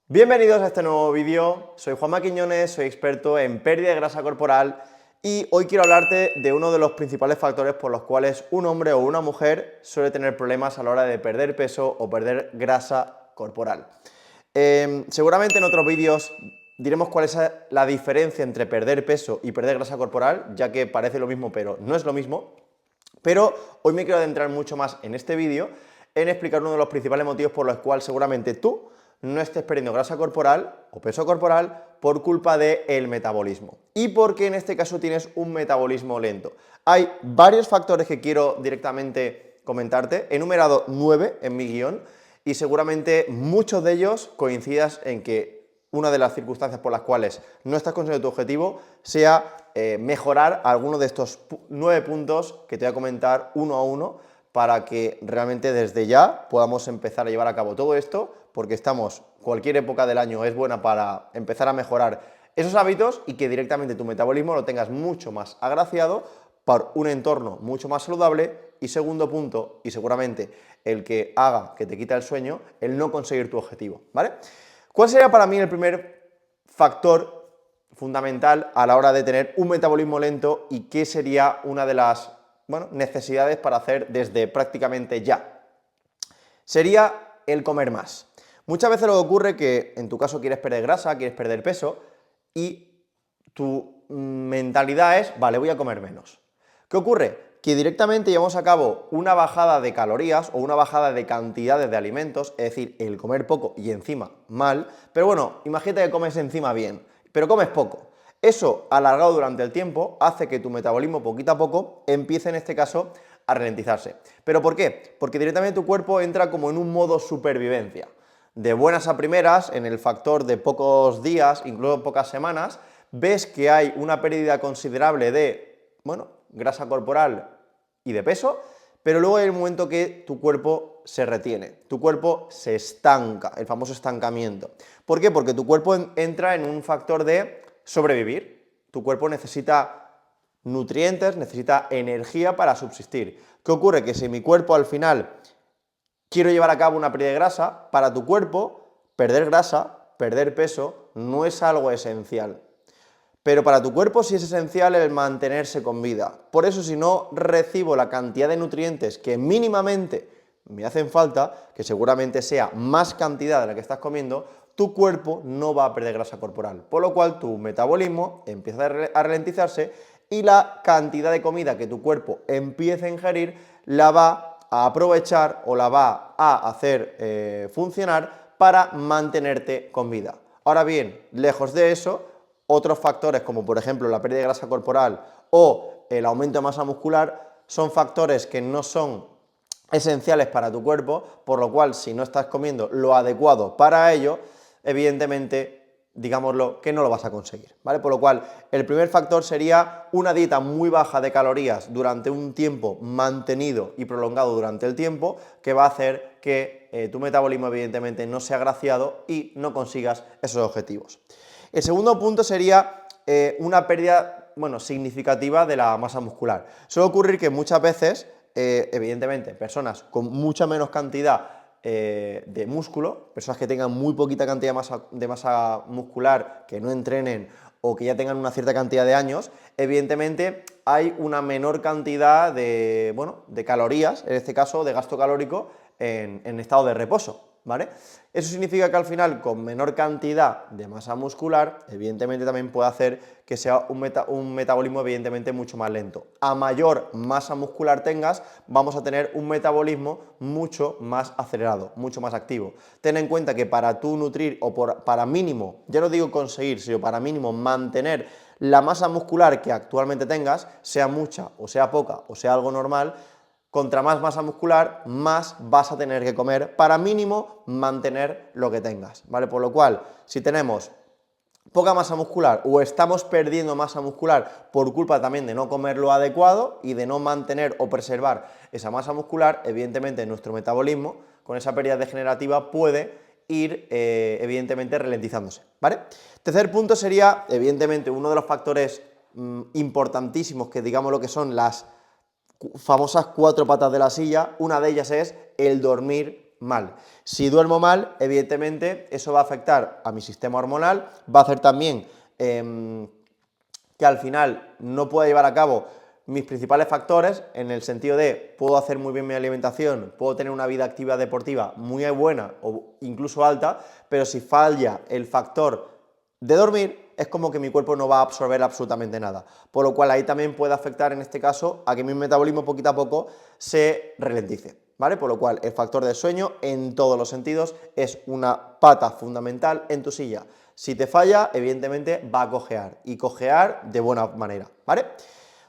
Bienvenidos a este nuevo vídeo, soy Juanma Quiñones, soy experto en pérdida de grasa corporal y hoy quiero hablarte de uno de los principales factores por los cuales un hombre o una mujer suele tener problemas a la hora de perder peso o perder grasa corporal. Seguramente en otros vídeos diremos cuál es la diferencia entre perder peso y perder grasa corporal, ya que parece lo mismo pero no es lo mismo. Pero hoy me quiero adentrar mucho más en este vídeo en explicar uno de los principales motivos por los cuales seguramente tú no estés perdiendo grasa corporal o peso corporal por culpa del metabolismo. Y porque en este caso tienes un metabolismo lento. Hay varios factores que quiero directamente comentarte, he enumerado 9 en mi guión y seguramente muchos de ellos coincidas en que una de las circunstancias por las cuales no estás consiguiendo tu objetivo sea mejorar alguno de estos 9 puntos que te voy a comentar uno a uno para que realmente desde ya podamos empezar a llevar a cabo todo esto, porque cualquier época del año es buena para empezar a mejorar esos hábitos y que directamente tu metabolismo lo tengas mucho más agraciado por un entorno mucho más saludable. Y segundo punto, y seguramente el que haga que te quita el sueño, el no conseguir tu objetivo, ¿vale? ¿Cuál sería para mí el primer factor fundamental a la hora de tener un metabolismo lento y qué sería una de las necesidades para hacer desde prácticamente ya? Sería el comer más. Muchas veces lo que ocurre es que en tu caso quieres perder grasa, quieres perder peso y tu mentalidad es, vale, voy a comer menos. ¿Qué ocurre? Que directamente llevamos a cabo una bajada de calorías o una bajada de cantidades de alimentos, es decir, el comer poco y encima mal, pero bueno, imagínate que comes encima bien, pero comes poco. Eso, alargado durante el tiempo, hace que tu metabolismo poquito a poco empiece en este caso a ralentizarse. ¿Pero por qué? Porque directamente tu cuerpo entra como en un modo supervivencia. De buenas a primeras, en el factor de pocos días, incluso pocas semanas, ves que hay una pérdida considerable de, grasa corporal y de peso, pero luego hay el momento que tu cuerpo se retiene, tu cuerpo se estanca, el famoso estancamiento. ¿Por qué? Porque tu cuerpo entra en un factor de sobrevivir. Tu cuerpo necesita nutrientes, necesita energía para subsistir. ¿Qué ocurre? Que si mi cuerpo al final quiero llevar a cabo una pérdida de grasa, para tu cuerpo perder grasa, perder peso, no es algo esencial. Pero para tu cuerpo sí es esencial el mantenerse con vida. Por eso, si no recibo la cantidad de nutrientes que mínimamente me hacen falta, que seguramente sea más cantidad de la que estás comiendo, tu cuerpo no va a perder grasa corporal. Por lo cual tu metabolismo empieza a ralentizarse y la cantidad de comida que tu cuerpo empiece a ingerir la va a aprovechar o la va a hacer funcionar para mantenerte con vida. Ahora bien, lejos de eso, otros factores como por ejemplo la pérdida de grasa corporal o el aumento de masa muscular son factores que no son esenciales para tu cuerpo, por lo cual si no estás comiendo lo adecuado para ello, evidentemente, digámoslo, que no lo vas a conseguir, ¿vale? Por lo cual, el primer factor sería una dieta muy baja de calorías durante un tiempo mantenido y prolongado durante el tiempo, que va a hacer que tu metabolismo evidentemente no sea agraciado y no consigas esos objetivos. El segundo punto sería una pérdida significativa de la masa muscular. Suele ocurrir que muchas veces, evidentemente, personas con mucha menos cantidad de músculo, personas que tengan muy poquita cantidad de masa muscular, que no entrenen o que ya tengan una cierta cantidad de años, evidentemente hay una menor cantidad de calorías, en este caso de gasto calórico, en estado de reposo, ¿vale? Eso significa que al final, con menor cantidad de masa muscular, evidentemente también puede hacer que sea un metabolismo evidentemente mucho más lento. A mayor masa muscular tengas, vamos a tener un metabolismo mucho más acelerado, mucho más activo. Ten en cuenta que para tú nutrir o para mínimo, ya no digo conseguir, sino para mínimo mantener la masa muscular que actualmente tengas, sea mucha o sea poca o sea algo normal, contra más masa muscular, más vas a tener que comer para mínimo mantener lo que tengas, ¿vale? Por lo cual, si tenemos poca masa muscular o estamos perdiendo masa muscular por culpa también de no comer lo adecuado y de no mantener o preservar esa masa muscular, evidentemente nuestro metabolismo con esa pérdida degenerativa puede ir evidentemente ralentizándose, ¿vale? Tercer punto sería evidentemente uno de los factores importantísimos, que digamos lo que son las famosas 4 patas de la silla. Una de ellas es el dormir mal. Si duermo mal, evidentemente eso va a afectar a mi sistema hormonal, va a hacer también que al final no pueda llevar a cabo mis principales factores, en el sentido de puedo hacer muy bien mi alimentación, puedo tener una vida activa deportiva muy buena o incluso alta, pero si falla el factor de dormir, es como que mi cuerpo no va a absorber absolutamente nada, por lo cual ahí también puede afectar en este caso a que mi metabolismo poquito a poco se ralentice, ¿vale? Por lo cual el factor del sueño en todos los sentidos es una pata fundamental en tu silla. Si te falla, evidentemente va a cojear, y cojear de buena manera, ¿vale?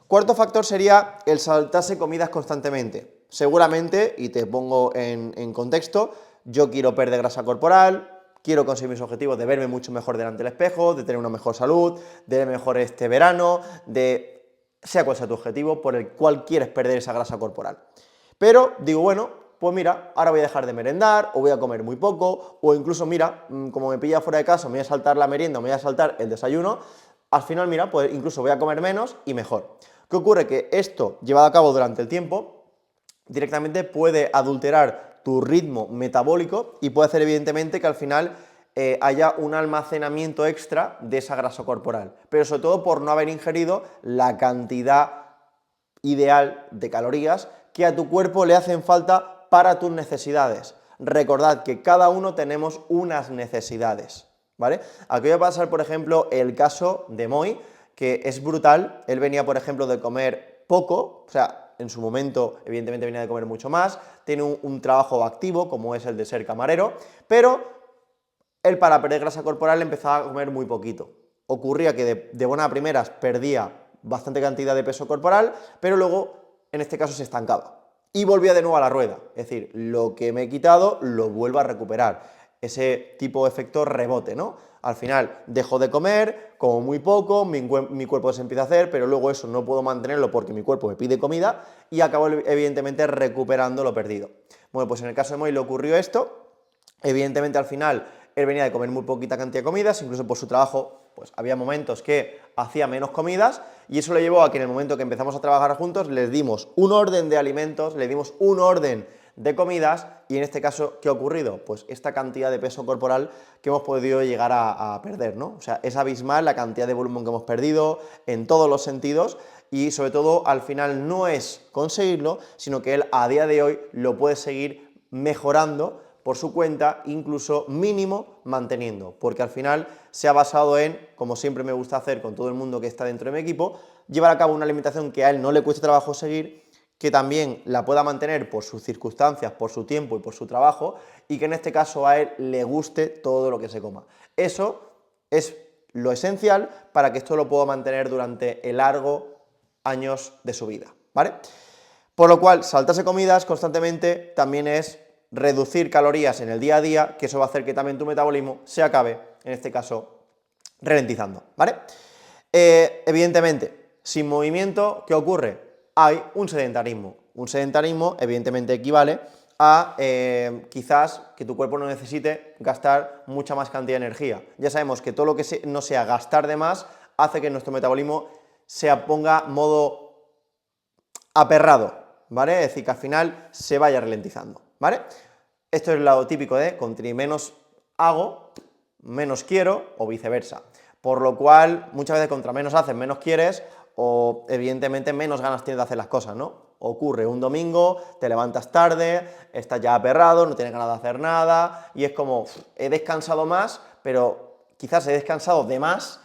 Cuarto factor sería el saltarse comidas constantemente. Seguramente, y te pongo en contexto, yo quiero perder grasa corporal, quiero conseguir mis objetivos de verme mucho mejor delante del espejo, de tener una mejor salud, de ver mejor este verano, de sea cual sea tu objetivo por el cual quieres perder esa grasa corporal. Pero digo, bueno, pues mira, ahora voy a dejar de merendar, o voy a comer muy poco, o incluso mira, como me pilla fuera de casa, me voy a saltar la merienda, me voy a saltar el desayuno, al final mira, pues incluso voy a comer menos y mejor. ¿Qué ocurre? Que esto, llevado a cabo durante el tiempo, directamente puede adulterar tu ritmo metabólico y puede hacer evidentemente que al final haya un almacenamiento extra de esa grasa corporal, pero sobre todo por no haber ingerido la cantidad ideal de calorías que a tu cuerpo le hacen falta para tus necesidades. Recordad que cada uno tenemos unas necesidades, ¿vale? Aquí voy a pasar, por ejemplo, el caso de Moi, que es brutal. Él venía, por ejemplo, de comer poco, o sea, en su momento, evidentemente, venía de comer mucho más, tiene un trabajo activo, como es el de ser camarero, pero él, para perder grasa corporal, empezaba a comer muy poquito. Ocurría que de buenas a primeras perdía bastante cantidad de peso corporal, pero luego, en este caso, se estancaba. Y volvía de nuevo a la rueda, es decir, lo que me he quitado lo vuelvo a recuperar. Ese tipo de efecto rebote, ¿no? Al final dejo de comer, como muy poco, mi cuerpo se empieza a hacer, pero luego eso no puedo mantenerlo porque mi cuerpo me pide comida y acabo evidentemente recuperando lo perdido. Bueno, pues en el caso de Moi le ocurrió esto, evidentemente al final él venía de comer muy poquita cantidad de comidas, incluso por su trabajo pues había momentos que hacía menos comidas y eso le llevó a que en el momento que empezamos a trabajar juntos les dimos un orden de alimentos, le dimos un orden de comidas y en este caso, ¿qué ha ocurrido? Pues esta cantidad de peso corporal que hemos podido llegar a perder, ¿no? O sea, es abismal la cantidad de volumen que hemos perdido en todos los sentidos y sobre todo al final no es conseguirlo, sino que él a día de hoy lo puede seguir mejorando por su cuenta, incluso mínimo manteniendo, porque al final se ha basado en, como siempre me gusta hacer con todo el mundo que está dentro de mi equipo, llevar a cabo una alimentación que a él no le cueste trabajo seguir, que también la pueda mantener por sus circunstancias, por su tiempo y por su trabajo, y que en este caso a él le guste todo lo que se coma. Eso es lo esencial para que esto lo pueda mantener durante el largo años de su vida, ¿vale? Por lo cual, saltarse comidas constantemente también es reducir calorías en el día a día, que eso va a hacer que también tu metabolismo se acabe, en este caso, ralentizando, ¿vale? Evidentemente, sin movimiento, ¿qué ocurre? Hay un sedentarismo. Un sedentarismo, evidentemente, equivale a quizás que tu cuerpo no necesite gastar mucha más cantidad de energía. Ya sabemos que todo lo que no sea gastar de más hace que nuestro metabolismo se ponga modo aperrado, ¿vale? Es decir, que al final se vaya ralentizando, ¿vale? Esto es lo típico de contra menos hago, menos quiero o viceversa. Por lo cual, muchas veces contra menos haces, menos quieres o evidentemente menos ganas tienes de hacer las cosas, ¿no? Ocurre un domingo, te levantas tarde, estás ya aperrado, no tienes ganas de hacer nada y es como, he descansado más, pero quizás he descansado de más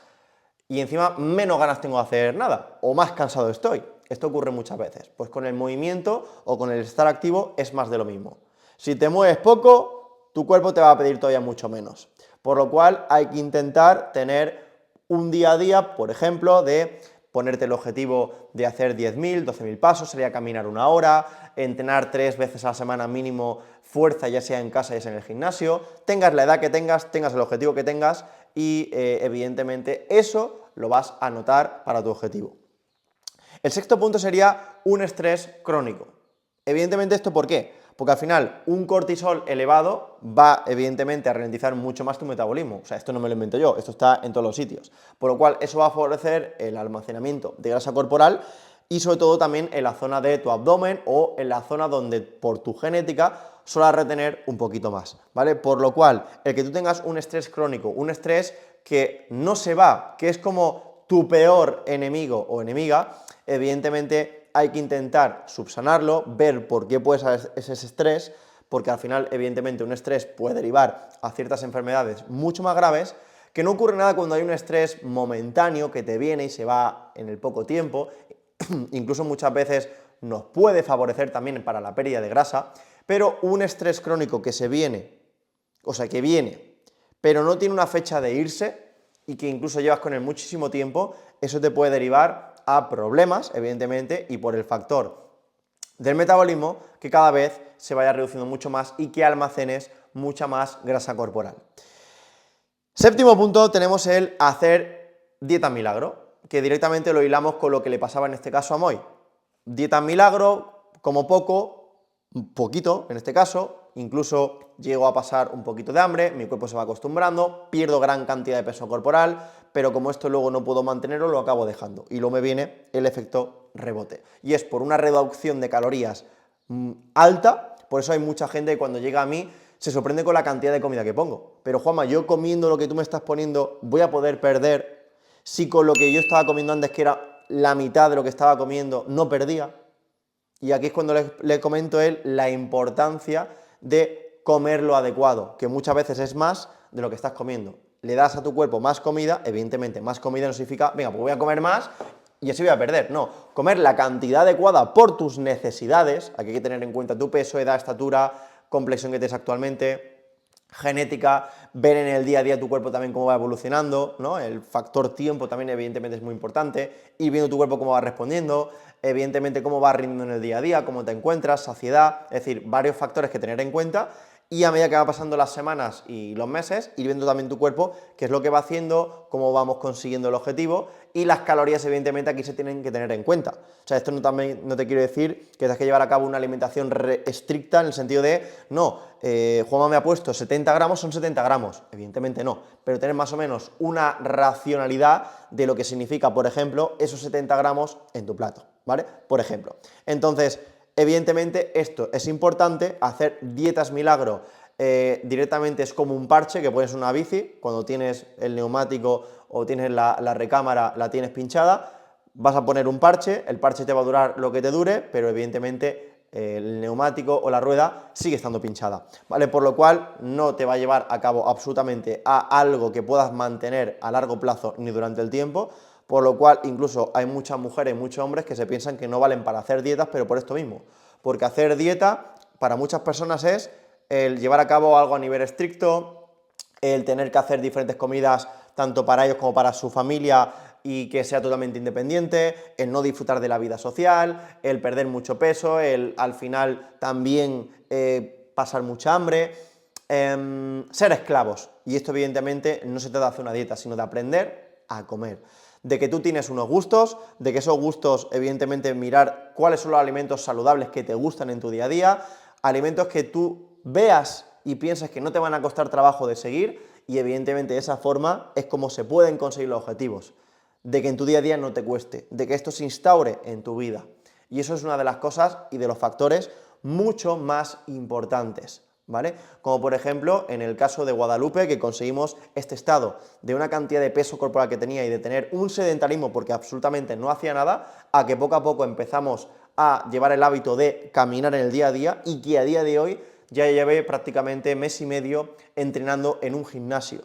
y encima menos ganas tengo de hacer nada o más cansado estoy. Esto ocurre muchas veces, pues con el movimiento o con el estar activo es más de lo mismo. Si te mueves poco, tu cuerpo te va a pedir todavía mucho menos, por lo cual hay que intentar tener un día a día, por ejemplo, de ponerte el objetivo de hacer 10.000, 12.000 pasos, sería caminar 1 hora, entrenar 3 veces a la semana mínimo fuerza, ya sea en casa, ya sea en el gimnasio, tengas la edad que tengas el objetivo que tengas y evidentemente eso lo vas a anotar para tu objetivo. El sexto punto sería un estrés crónico. Evidentemente, ¿esto por qué? Porque al final un cortisol elevado va evidentemente a ralentizar mucho más tu metabolismo. O sea, esto no me lo invento yo, esto está en todos los sitios. Por lo cual eso va a favorecer el almacenamiento de grasa corporal y sobre todo también en la zona de tu abdomen o en la zona donde por tu genética suele retener un poquito más, ¿vale? Por lo cual, el que tú tengas un estrés crónico, un estrés que no se va, que es como tu peor enemigo o enemiga, evidentemente hay que intentar subsanarlo, ver por qué puede ser ese estrés, porque al final, evidentemente, un estrés puede derivar a ciertas enfermedades mucho más graves, que no ocurre nada cuando hay un estrés momentáneo que te viene y se va en el poco tiempo, incluso muchas veces nos puede favorecer también para la pérdida de grasa, pero un estrés crónico que se viene, o sea, que viene, pero no tiene una fecha de irse y que incluso llevas con él muchísimo tiempo, eso te puede derivar a problemas, evidentemente, y por el factor del metabolismo que cada vez se vaya reduciendo mucho más y que almacenes mucha más grasa corporal. Séptimo punto, tenemos el hacer dieta milagro, que directamente lo hilamos con lo que le pasaba en este caso a Moy. Dieta milagro, como poco, un poquito en este caso, incluso llego a pasar un poquito de hambre, mi cuerpo se va acostumbrando, pierdo gran cantidad de peso corporal, pero como esto luego no puedo mantenerlo, lo acabo dejando. Y luego me viene el efecto rebote. Y es por una reducción de calorías alta, por eso hay mucha gente que cuando llega a mí se sorprende con la cantidad de comida que pongo. Pero Juanma, yo comiendo lo que tú me estás poniendo, voy a poder perder si con lo que yo estaba comiendo antes, que era la mitad de lo que estaba comiendo, no perdía. Y aquí es cuando le comento a él la importancia de comer lo adecuado, que muchas veces es más de lo que estás comiendo. Le das a tu cuerpo más comida, evidentemente más comida no significa, venga, pues voy a comer más y así voy a perder. No, comer la cantidad adecuada por tus necesidades, aquí hay que tener en cuenta tu peso, edad, estatura, complexión que tienes actualmente, genética, ver en el día a día tu cuerpo también cómo va evolucionando, ¿no? El factor tiempo también evidentemente es muy importante, ir viendo tu cuerpo cómo va respondiendo, evidentemente cómo va rindiendo en el día a día, cómo te encuentras, saciedad, es decir, varios factores que tener en cuenta y a medida que va pasando las semanas y los meses, ir viendo también tu cuerpo, qué es lo que va haciendo, cómo vamos consiguiendo el objetivo y las calorías evidentemente aquí se tienen que tener en cuenta. O sea, esto no te quiero decir que tengas que llevar a cabo una alimentación estricta en el sentido de, no, Juanma me ha puesto 70 gramos, son 70 gramos, evidentemente no, pero tener más o menos una racionalidad de lo que significa, por ejemplo, esos 70 gramos en tu plato, ¿vale? Por ejemplo. Entonces, evidentemente esto es importante, hacer dietas milagro directamente es como un parche que pones en una bici, cuando tienes el neumático o tienes la recámara, la tienes pinchada, vas a poner un parche, el parche te va a durar lo que te dure, pero evidentemente el neumático o la rueda sigue estando pinchada, ¿vale? Por lo cual no te va a llevar a cabo absolutamente a algo que puedas mantener a largo plazo ni durante el tiempo, por lo cual incluso hay muchas mujeres y muchos hombres que se piensan que no valen para hacer dietas, pero por esto mismo, porque hacer dieta para muchas personas es el llevar a cabo algo a nivel estricto, el tener que hacer diferentes comidas tanto para ellos como para su familia y que sea totalmente independiente, el no disfrutar de la vida social, el perder mucho peso, el al final también pasar mucha hambre, ser esclavos. Y esto evidentemente no se trata de hacer una dieta, sino de aprender a comer. De que tú tienes unos gustos, de que esos gustos evidentemente mirar cuáles son los alimentos saludables que te gustan en tu día a día, alimentos que tú veas y piensas que no te van a costar trabajo de seguir y evidentemente de esa forma es como se pueden conseguir los objetivos, de que en tu día a día no te cueste, de que esto se instaure en tu vida. Y eso es una de las cosas y de los factores mucho más importantes, ¿vale? Como por ejemplo en el caso de Guadalupe, que conseguimos este estado de una cantidad de peso corporal que tenía y de tener un sedentarismo porque absolutamente no hacía nada, a que poco a poco empezamos a llevar el hábito de caminar en el día a día y que a día de hoy ya lleve prácticamente mes y medio entrenando en un gimnasio.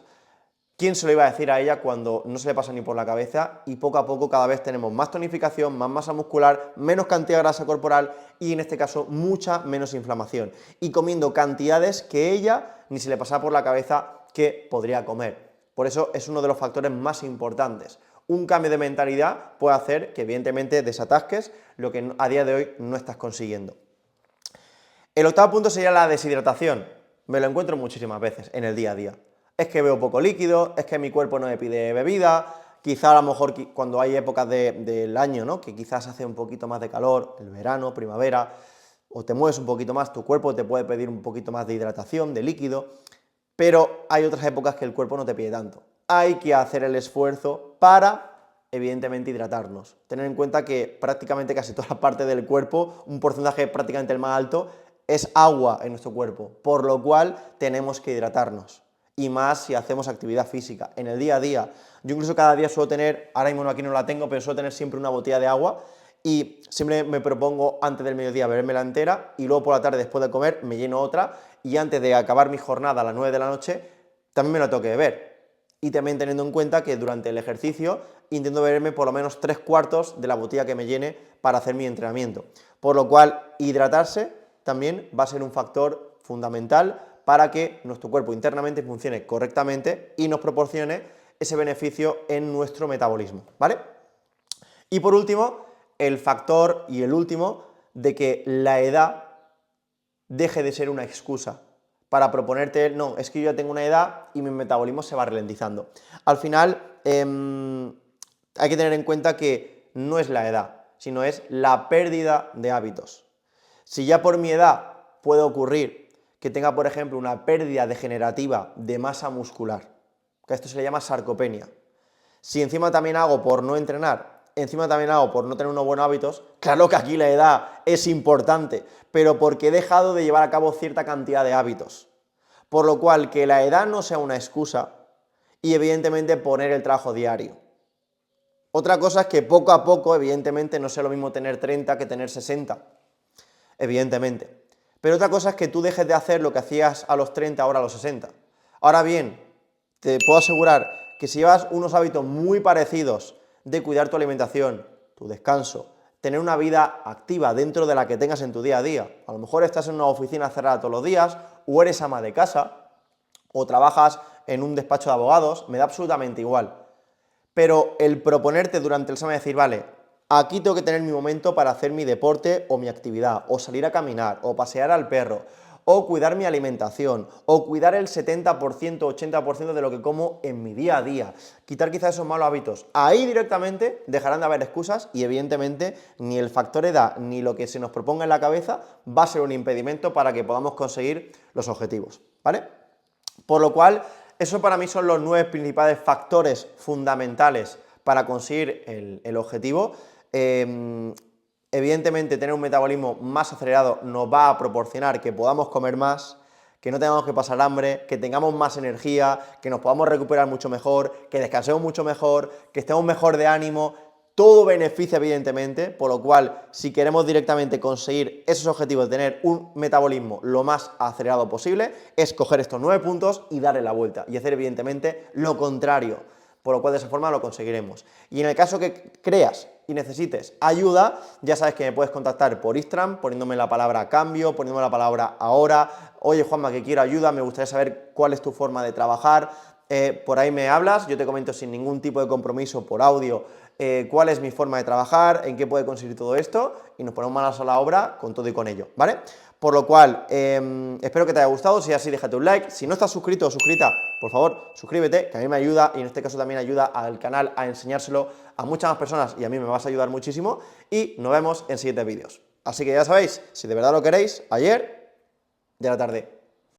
¿Quién se lo iba a decir a ella cuando no se le pasa ni por la cabeza? Y poco a poco cada vez tenemos más tonificación, más masa muscular, menos cantidad de grasa corporal y en este caso mucha menos inflamación. Y comiendo cantidades que ella ni se le pasaba por la cabeza que podría comer. Por eso es uno de los factores más importantes. Un cambio de mentalidad puede hacer que evidentemente desatasques lo que a día de hoy no estás consiguiendo. El octavo punto sería la deshidratación. Me lo encuentro muchísimas veces en el día a día. Es que veo poco líquido, es que mi cuerpo no me pide bebida, quizá a lo mejor cuando hay épocas del año, ¿no? Que quizás hace un poquito más de calor, el verano, primavera, o te mueves un poquito más, tu cuerpo te puede pedir un poquito más de hidratación, de líquido, pero hay otras épocas que el cuerpo no te pide tanto. Hay que hacer el esfuerzo para evidentemente hidratarnos. Tener en cuenta que prácticamente casi toda la parte del cuerpo, un porcentaje prácticamente el más alto, es agua en nuestro cuerpo, por lo cual tenemos que hidratarnos. Y más si hacemos actividad física, en el día a día. Yo incluso cada día suelo tener, ahora mismo aquí no la tengo, pero suelo tener siempre una botella de agua y siempre me propongo antes del mediodía bebérmela entera y luego por la tarde después de comer me lleno otra y antes de acabar mi jornada a las 9 de la noche también me la tengo que beber. Y también teniendo en cuenta que durante el ejercicio intento beberme por lo menos 3/4 de la botella que me llene para hacer mi entrenamiento. Por lo cual, hidratarse también va a ser un factor fundamental para que nuestro cuerpo internamente funcione correctamente y nos proporcione ese beneficio en nuestro metabolismo, ¿vale? Y por último, el factor y el último de que la edad deje de ser una excusa para proponerte, no, es que yo ya tengo una edad y mi metabolismo se va ralentizando. Al final, hay que tener en cuenta que no es la edad, sino es la pérdida de hábitos. Si ya por mi edad puede ocurrir que tenga, por ejemplo, una pérdida degenerativa de masa muscular, que a esto se le llama sarcopenia, si encima también hago por no entrenar, encima también hago por no tener unos buenos hábitos, claro que aquí la edad es importante, pero porque he dejado de llevar a cabo cierta cantidad de hábitos. Por lo cual, que la edad no sea una excusa y evidentemente poner el trabajo diario. Otra cosa es que poco a poco, evidentemente, no sea lo mismo tener 30 que tener 60, evidentemente. Pero otra cosa es que tú dejes de hacer lo que hacías a los 30 ahora a los 60. Ahora bien, te puedo asegurar que si llevas unos hábitos muy parecidos de cuidar tu alimentación, tu descanso, tener una vida activa dentro de la que tengas en tu día a día, a lo mejor estás en una oficina cerrada todos los días, o eres ama de casa, o trabajas en un despacho de abogados, me da absolutamente igual. Pero el proponerte durante el examen decir, vale, aquí tengo que tener mi momento para hacer mi deporte o mi actividad, o salir a caminar, o pasear al perro, o cuidar mi alimentación, o cuidar el 70%, 80% de lo que como en mi día a día, quitar quizás esos malos hábitos. Ahí directamente dejarán de haber excusas y evidentemente ni el factor edad ni lo que se nos proponga en la cabeza va a ser un impedimento para que podamos conseguir los objetivos, ¿vale? Por lo cual, eso para mí son los 9 principales factores fundamentales para conseguir el objetivo. Evidentemente, tener un metabolismo más acelerado nos va a proporcionar que podamos comer más, que no tengamos que pasar hambre, que tengamos más energía, que nos podamos recuperar mucho mejor, que descansemos mucho mejor, que estemos mejor de ánimo. Todo beneficia, evidentemente, por lo cual, si queremos directamente conseguir esos objetivos de tener un metabolismo lo más acelerado posible, es coger estos 9 puntos y darle la vuelta y hacer, evidentemente, lo contrario, por lo cual de esa forma lo conseguiremos. Y en el caso que creas y necesites ayuda, ya sabes que me puedes contactar por Instagram, poniéndome la palabra cambio, poniéndome la palabra ahora, oye Juanma, que quiero ayuda, me gustaría saber cuál es tu forma de trabajar, por ahí me hablas, yo te comento sin ningún tipo de compromiso por audio cuál es mi forma de trabajar, en qué puede conseguir todo esto y nos ponemos manos a la obra con todo y con ello, ¿vale? Por lo cual, espero que te haya gustado, si es así déjate un like, si no estás suscrito o suscrita, por favor, suscríbete, que a mí me ayuda y en este caso también ayuda al canal a enseñárselo a muchas más personas y a mí me vas a ayudar muchísimo y nos vemos en siguientes vídeos. Así que ya sabéis, si de verdad lo queréis, ayer de la tarde.